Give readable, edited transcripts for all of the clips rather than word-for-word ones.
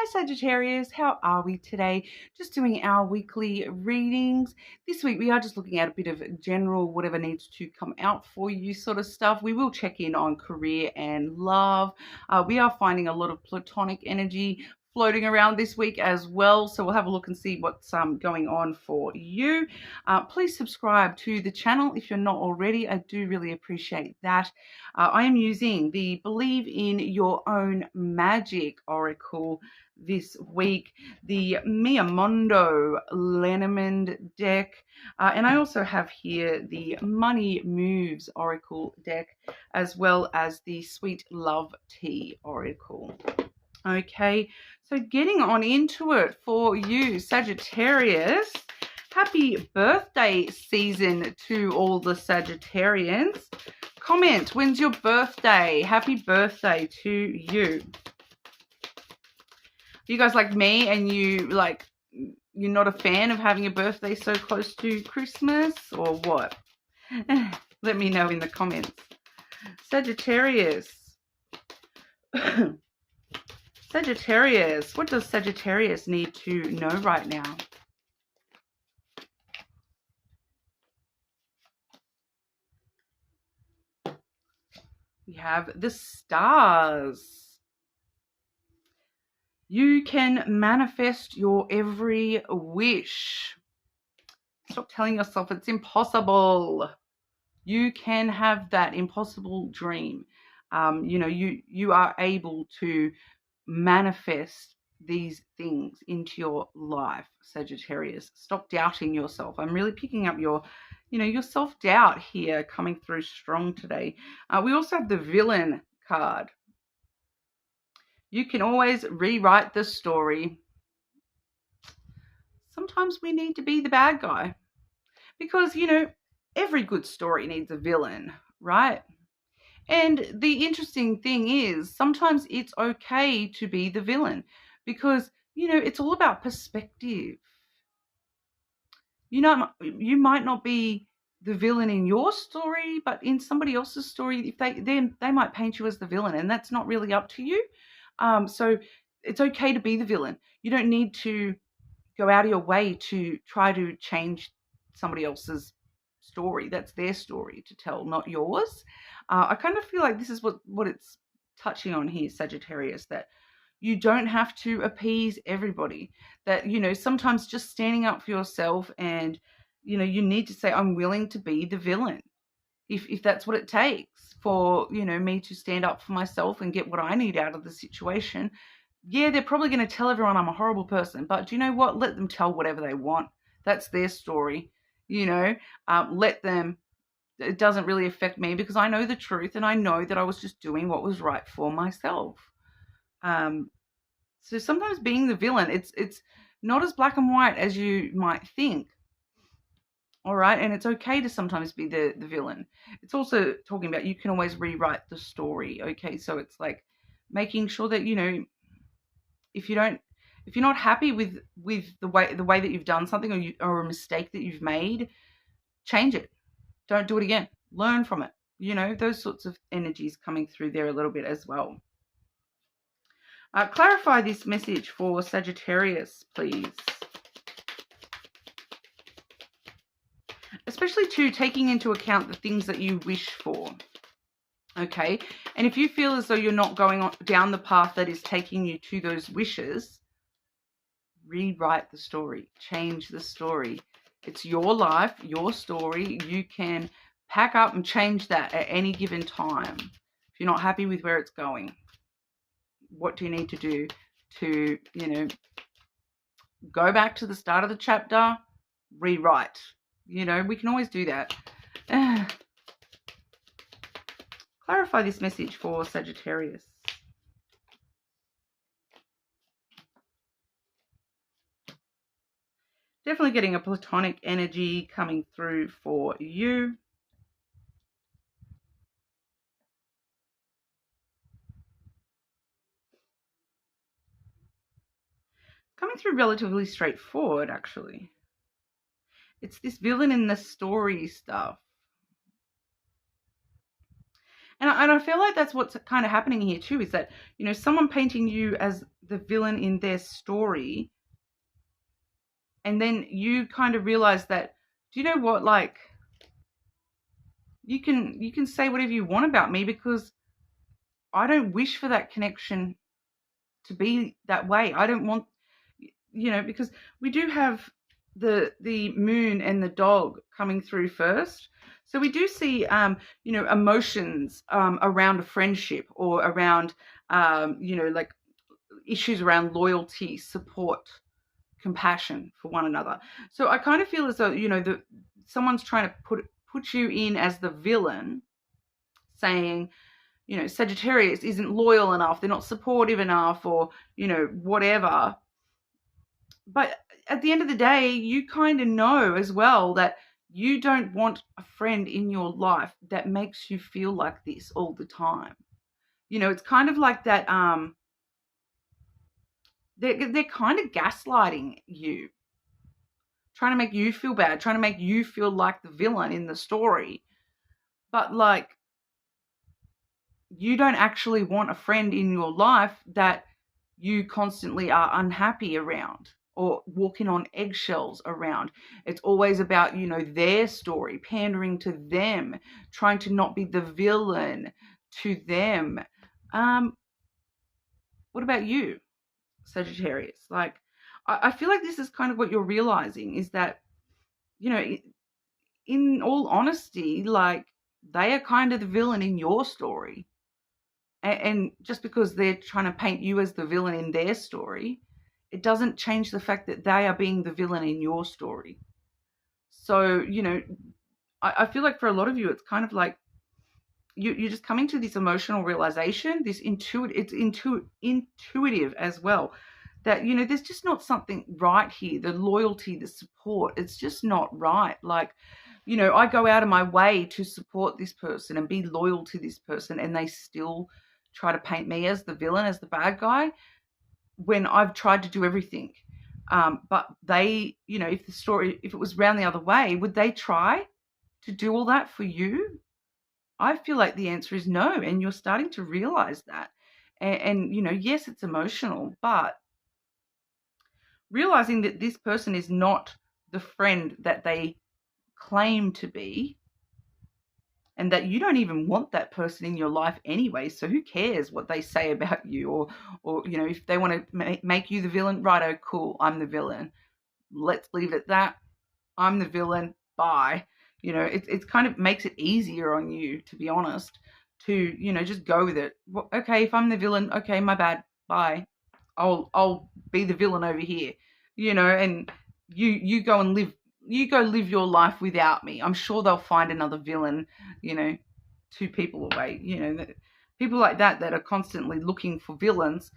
Hi Sagittarius, how are we today? Just doing our weekly readings. This week we are just looking at a bit of general, whatever needs to come out for you sort of stuff. We will check in on career and love. We are finding a lot of platonic energy floating around this week as well. So we'll have a look and see what's going on for you. Please subscribe to the channel if you're not already. I do really appreciate that. I am using the Believe in Your Own Magic Oracle this week, the Miamondo Lenormand deck, and I also have here the Money Moves Oracle deck, as well as the Sweet Love Tea Oracle. Okay, so getting on into it for you, Sagittarius. Happy birthday season to all the Sagittarians. Comment, when's your birthday? Happy birthday to you. You guys like me and you're not a fan of having a birthday so close to Christmas or what? Let me know in the comments. Sagittarius. Sagittarius. What does Sagittarius need to know right now? We have the stars. You can manifest your every wish. Stop telling yourself it's impossible. You can have that impossible dream. You are able to manifest these things into your life, Sagittarius. Stop doubting yourself. I'm really picking up your self-doubt here coming through strong today. We also have the Villain card. You can always rewrite the story. Sometimes we need to be the bad guy because, every good story needs a villain, right? And the interesting thing is sometimes it's okay to be the villain because, it's all about perspective. You might not be the villain in your story, but in somebody else's story, if they might paint you as the villain, and that's not really up to you. So it's okay to be the villain. You don't need to go out of your way to try to change somebody else's story. That's their story to tell, not yours. I kind of feel like this is what it's touching on here, Sagittarius, that you don't have to appease everybody. That, sometimes just standing up for yourself and, you need to say, I'm willing to be the villain. If that's what it takes for, me to stand up for myself and get what I need out of the situation. Yeah, they're probably going to tell everyone I'm a horrible person, but do you know what? Let them tell whatever they want. That's their story, let them. It doesn't really affect me because I know the truth and I know that I was just doing what was right for myself. So sometimes being the villain, it's not as black and white as you might think. All right, and it's okay to sometimes be the villain. It's also talking about you can always rewrite the story. Okay, so it's like making sure that if you're not happy with the way that you've done something or a mistake that you've made, change it. Don't do it again. Learn from it. Those sorts of energies coming through there a little bit as well. Clarify this message for Sagittarius, please. Especially too, taking into account the things that you wish for. Okay, and if you feel as though you're not going down the path that is taking you to those wishes, rewrite the story, change the story. It's your life, your story. You can pack up and change that at any given time. If you're not happy with where it's going, what do you need to do to, go back to the start of the chapter, rewrite? We can always do that. Clarify this message for Sagittarius. Definitely getting a platonic energy coming through for you. Coming through relatively straightforward, actually. It's this villain in the story stuff. And I feel like that's what's kind of happening here too, is that, someone painting you as the villain in their story, and then you kind of realize that, do you know what, like, you can say whatever you want about me, because I don't wish for that connection to be that way. I don't want, because we do have the moon and the dog coming through first. So we do see, emotions around a friendship, or around, like issues around loyalty, support, compassion for one another. So I kind of feel as though, someone's trying to put you in as the villain, saying, Sagittarius isn't loyal enough, they're not supportive enough, or, whatever. But at the end of the day, you kind of know as well that you don't want a friend in your life that makes you feel like this all the time. It's kind of like that, they're kind of gaslighting you, trying to make you feel bad, trying to make you feel like the villain in the story. But, like, you don't actually want a friend in your life that you constantly are unhappy around, or walking on eggshells around. It's always about, their story, pandering to them, trying to not be the villain to them. What about you, Sagittarius? Like, I feel like this is kind of what you're realizing, is that, in all honesty, like, they are kind of the villain in your story. And just because they're trying to paint you as the villain in their story, it doesn't change the fact that they are being the villain in your story. So, I feel like for a lot of you, it's kind of like you're just coming to this emotional realization, this intuitive as well, that, there's just not something right here. The loyalty, the support, it's just not right. Like, I go out of my way to support this person and be loyal to this person, and they still try to paint me as the villain, as the bad guy, when I've tried to do everything. But they, if it was round the other way, would they try to do all that for you? I feel like the answer is no, and you're starting to realize that. And yes, it's emotional, but realizing that this person is not the friend that they claim to be, and that you don't even want that person in your life anyway. So who cares what they say about you, or if they want to make you the villain, righto, cool, I'm the villain. Let's leave it at that. I'm the villain. Bye. It's kind of makes it easier on you, to be honest, to just go with it. Well, okay, if I'm the villain, okay, my bad. Bye. I'll be the villain over here. And you go and live. You go live your life without me. I'm sure they'll find another villain, 2 people away. People like that are constantly looking for villains,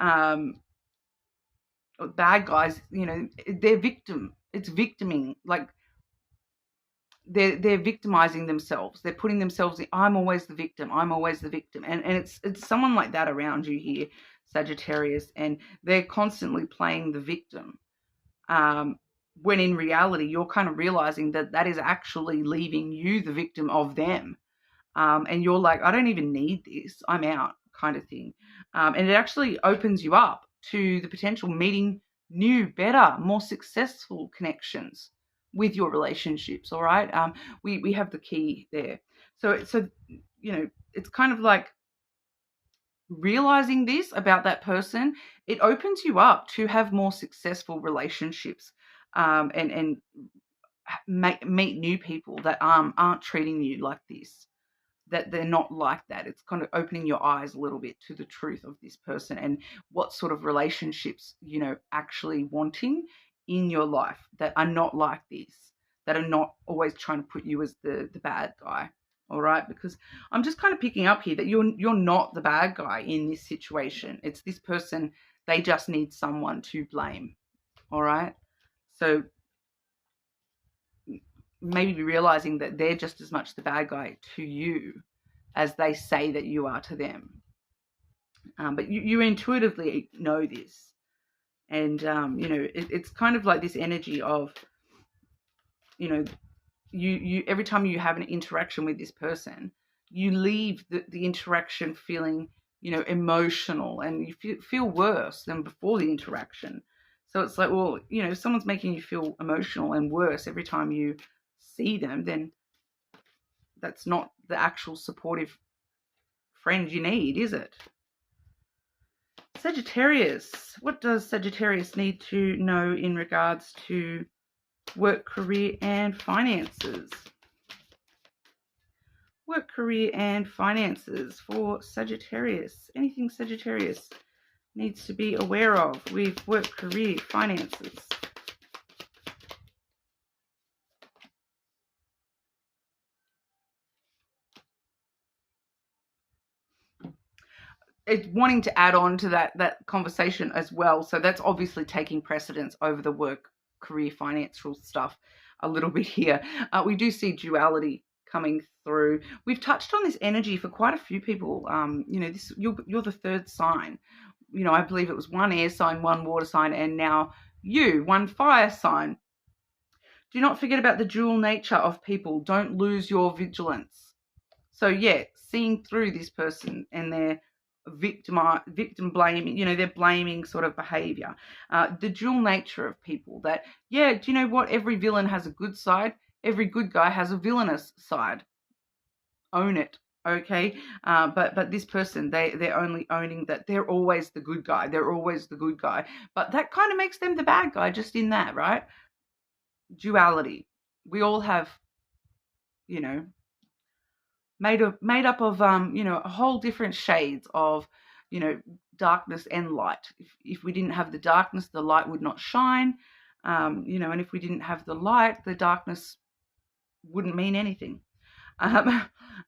or bad guys. They're victim. It's victiming. Like, they're victimizing themselves. They're putting themselves in. I'm always the victim. I'm always the victim. And it's someone like that around you here, Sagittarius, and they're constantly playing the victim. When in reality, you're kind of realizing that that is actually leaving you the victim of them. And you're like, I don't even need this. I'm out, kind of thing. And it actually opens you up to the potential meeting new, better, more successful connections with your relationships. All right. We have the key there. So, it's kind of like realizing this about that person. It opens you up to have more successful relationships, and meet new people that aren't treating you like this, that they're not like that. It's kind of opening your eyes a little bit to the truth of this person, and what sort of relationships, actually wanting in your life, that are not like this, that are not always trying to put you as the bad guy. All right, because I'm just kind of picking up here that you're not the bad guy in this situation. It's this person. They just need someone to blame. All right, so maybe be realizing that they're just as much the bad guy to you as they say that you are to them. But you intuitively know this. And, it's kind of like this energy of, you every time you have an interaction with this person, you leave the interaction feeling, emotional, and you feel worse than before the interaction. So it's like, well, if someone's making you feel emotional and worse every time you see them, then that's not the actual supportive friend you need, is it? Sagittarius. What does Sagittarius need to know in regards to work, career, and finances? Work, career, and finances for Sagittarius. Anything Sagittarius needs to be aware of with work, career, finances? It's wanting to add on to that conversation as well. So that's obviously taking precedence over the work, career, financial stuff a little bit here. We do see duality coming through. We've touched on this energy for quite a few people. This you're the third sign. I believe it was one air sign, one water sign, and now you, one fire sign. Do not forget about the dual nature of people. Don't lose your vigilance. So yeah, seeing through this person and their victim blaming, their blaming sort of behavior, the dual nature of people. That, yeah, do you know what? Every villain has a good side. Every good guy has a villainous side. Own it. Okay, but this person, they're only owning that they're always the good guy. They're always the good guy, but that kind of makes them the bad guy just in that, right? Duality. We all have, you know, made up of a whole different shades of, darkness and light. If we didn't have the darkness, the light would not shine. And if we didn't have the light, the darkness wouldn't mean anything.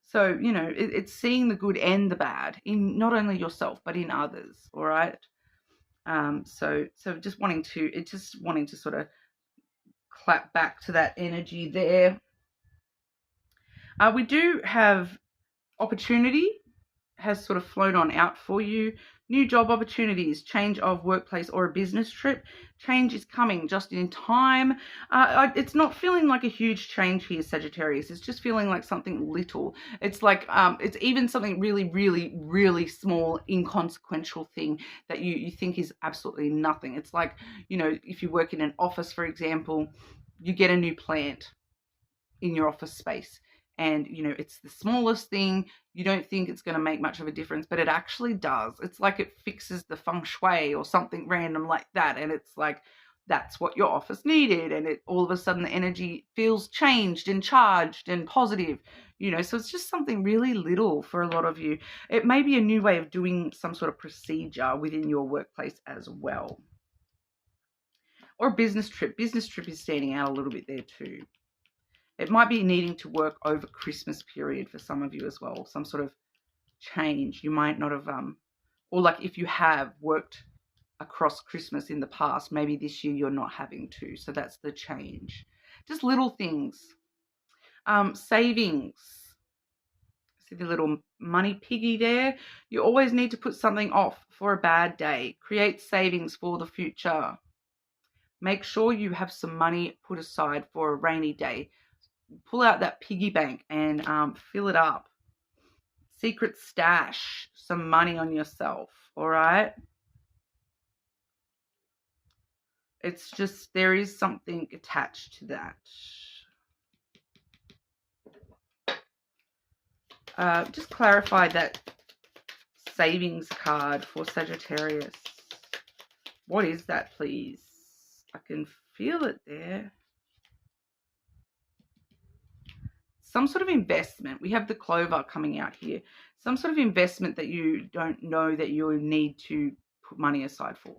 So it's seeing the good and the bad in not only yourself but in others. All right. So just wanting to sort of clap back to that energy there. We do have opportunity has sort of flown on out for you. New job opportunities, change of workplace or a business trip. Change is coming just in time. It's not feeling like a huge change here, Sagittarius. It's just feeling like something little. It's like it's even something really, really, really small, inconsequential thing that you think is absolutely nothing. It's like, if you work in an office, for example, you get a new plant in your office space. And, it's the smallest thing. You don't think it's going to make much of a difference, but it actually does. It's like it fixes the feng shui or something random like that. And it's like, that's what your office needed. And all of a sudden the energy feels changed and charged and positive, so it's just something really little for a lot of you. It may be a new way of doing some sort of procedure within your workplace as well. Or a business trip. Business trip is standing out a little bit there too. It might be needing to work over Christmas period for some of you as well. Some sort of change. You might not have, or like if you have worked across Christmas in the past, maybe this year you're not having to. So that's the change. Just little things. Savings. See the little money piggy there? You always need to put something off for a bad day. Create savings for the future. Make sure you have some money put aside for a rainy day. Pull out that piggy bank and fill it up. Secret stash some money on yourself, all right? It's just there is something attached to that. Just clarify that savings card for Sagittarius. What is that, please? I can feel it there. Some sort of investment. We have the clover coming out here. Some sort of investment that you don't know that you need to put money aside for.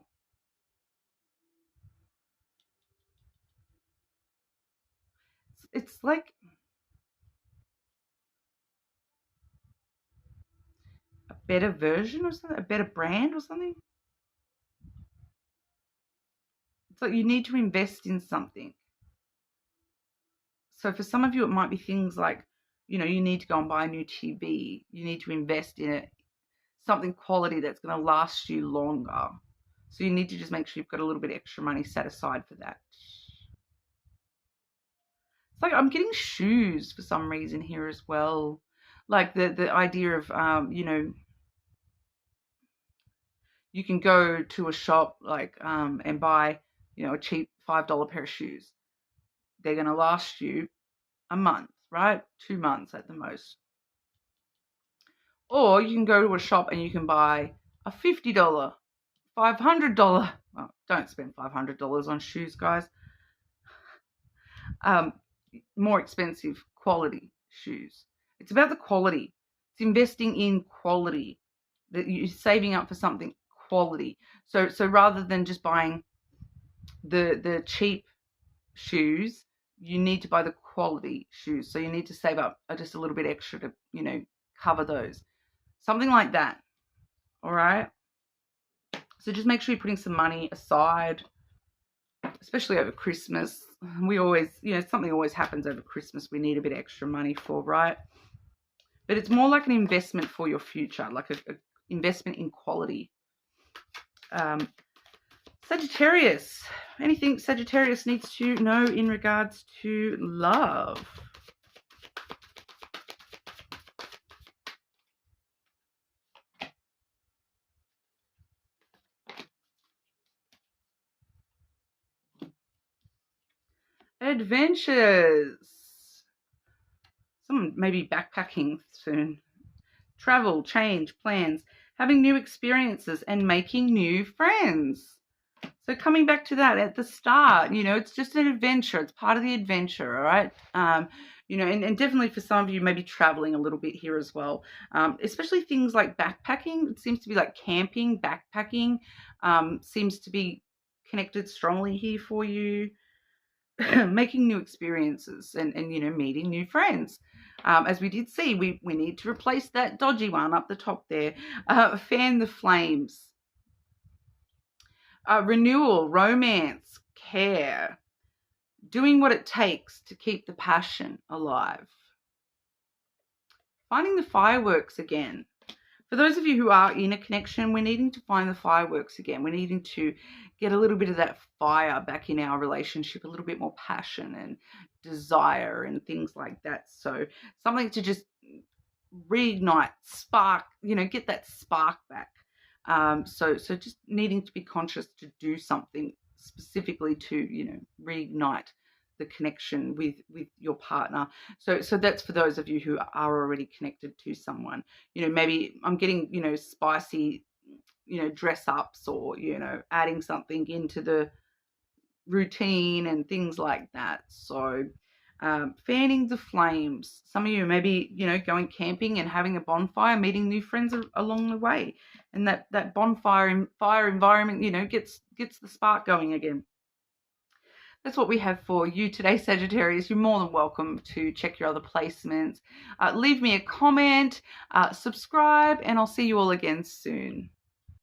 It's like a better version or something, a better brand or something. It's like you need to invest in something. So for some of you, it might be things like, you need to go and buy a new TV. You need to invest in it, something quality that's going to last you longer. So you need to just make sure you've got a little bit extra money set aside for that. It's like I'm getting shoes for some reason here as well. Like the idea of, you can go to a shop like and buy, a cheap $5 pair of shoes. They're going to last you a month, right? 2 months at the most. Or you can go to a shop and you can buy a $50, $500. Well, don't spend $500 on shoes, guys. More expensive quality shoes. It's about the quality. It's investing in quality. That you're saving up for something quality. So rather than just buying the cheap shoes, you need to buy the quality shoes. So you need to save up just a little bit extra to, cover those. Something like that. All right. So just make sure you're putting some money aside, especially over Christmas. We always, something always happens over Christmas we need a bit extra money for, right? But it's more like an investment for your future, like a investment in quality. Sagittarius. Anything Sagittarius needs to know in regards to love? Adventures. Someone maybe backpacking soon. Travel, change, plans, having new experiences, and making new friends. So coming back to that at the start, it's just an adventure. It's part of the adventure, all right? And definitely for some of you, maybe traveling a little bit here as well, especially things like backpacking. It seems to be like camping, backpacking seems to be connected strongly here for you. Making new experiences and meeting new friends. As we did see, we need to replace that dodgy one up the top there. Fan the flames. Renewal, romance, care. Doing what it takes to keep the passion alive. Finding the fireworks again. For those of you who are in a connection, we're needing to find the fireworks again. We're needing to get a little bit of that fire back in our relationship, a little bit more passion and desire and things like that. So something to just reignite, spark, get that spark back. So just needing to be conscious to do something specifically to, reignite the connection with your partner. So that's for those of you who are already connected to someone. Maybe I'm getting, spicy, dress ups or, adding something into the routine and things like that. So fanning the flames. Some of you maybe, going camping and having a bonfire, meeting new friends along the way. And that bonfire fire environment, gets the spark going again. That's what we have for you today, Sagittarius. You're more than welcome to check your other placements. Leave me a comment, subscribe, and I'll see you all again soon.